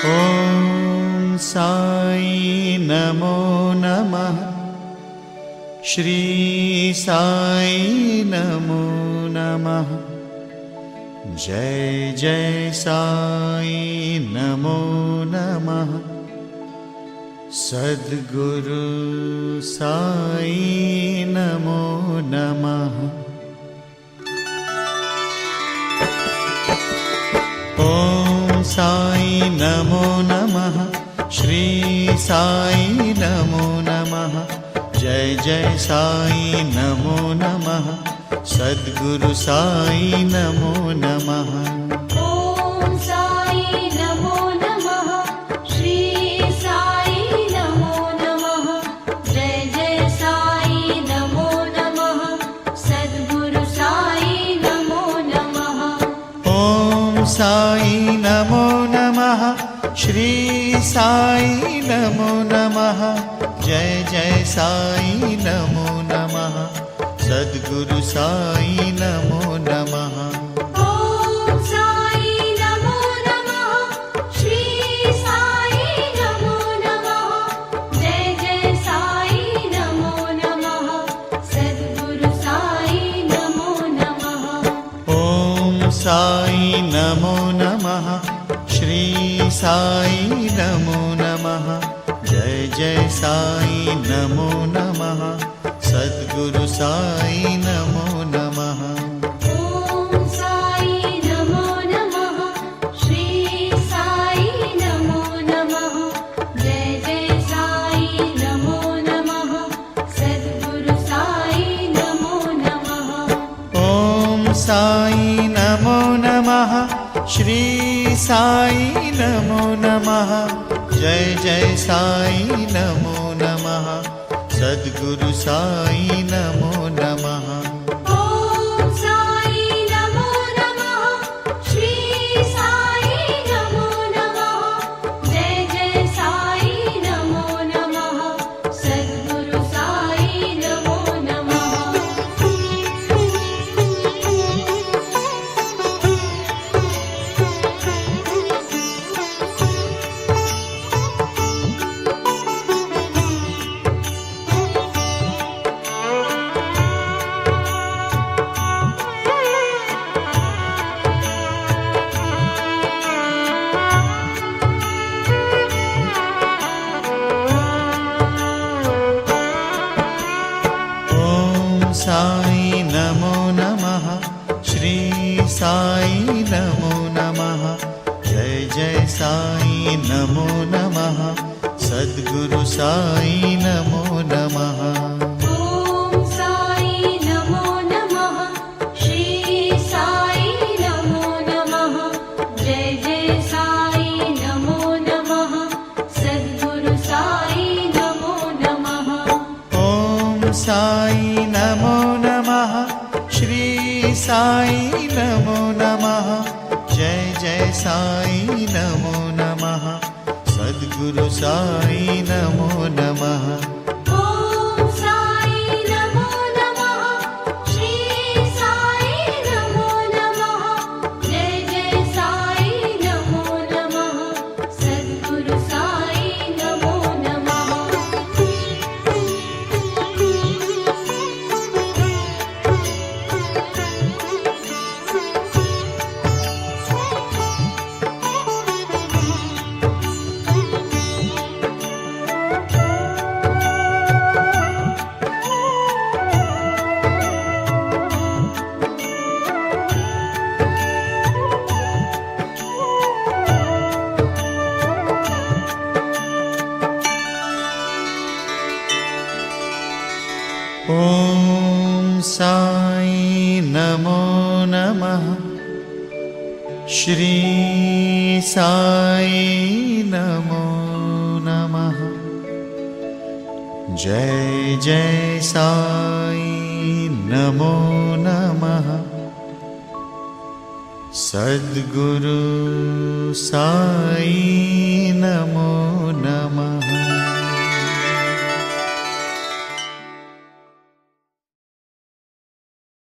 ॐ साई नमो नमः। श्री साई नमो नमः। जय जय साई नमो नमः। सद्गुरु साई नमो नमः। ॐ साई नमो नमः। श्री साई नमो नमः। जय जय साई नमो नमः। सद्गुरु साई नमो नमः। ॐ साई नमो नमः। श्री साई नमो नमः। जय जय साई नमो नमः। सद्गुरु साई नमो नमः। ॐ साई नमो नमः। श्री साई नमो नमः। जय जय साई नमो नमः। सद्गुरु साई नमो नमः। ॐ साई नमो नमः। श्री साई नमो नमः। जय जय साई नमो नमः। सद्गुरु साई नमो नमः। ॐ साई नमो नमः। श्री साई नमो नमः। जय जय साई नमो नमः। सद्गुरु साई नमो नमः। ॐ साई नमो नमः। श्री साई नमो नमः। जय जय साई नमो नमः। सद्गुरु साई नमो नमः। ॐ साई नमो नमः। श्री साई नमो नमः। जय जय साई नमो नमः। सद्गुरु साई नमो नमः। ॐ साई नमो नमः। श्री साई नमो नमः। जय जय साई नमो नमः। सद्गुरु साई नमो नमः। ॐ साई नमो नमः। श्री साई नमो नमः। जय जय साई नमो नमः। सद्गुरु साई नमो नमः। ॐ साई नमो नमः। श्री साई नमो नमः। जय जय साई नमो नमः। सद्गुरु साई नमो नमः। ॐ साई नमो नमः। श्री साई नमो नमः। जय जय साई नमो नमः। सद्गुरु साई नमो नमः। ॐ साई नमो नमः। श्री साई नमो नमः। जय जय साई नमो नमः। सद्गुरु साई नमो नमः। ॐ साई नमो नमः। श्री साई नमो नमः। जय जय साई नमो नमः। सद्गुरु साई नमो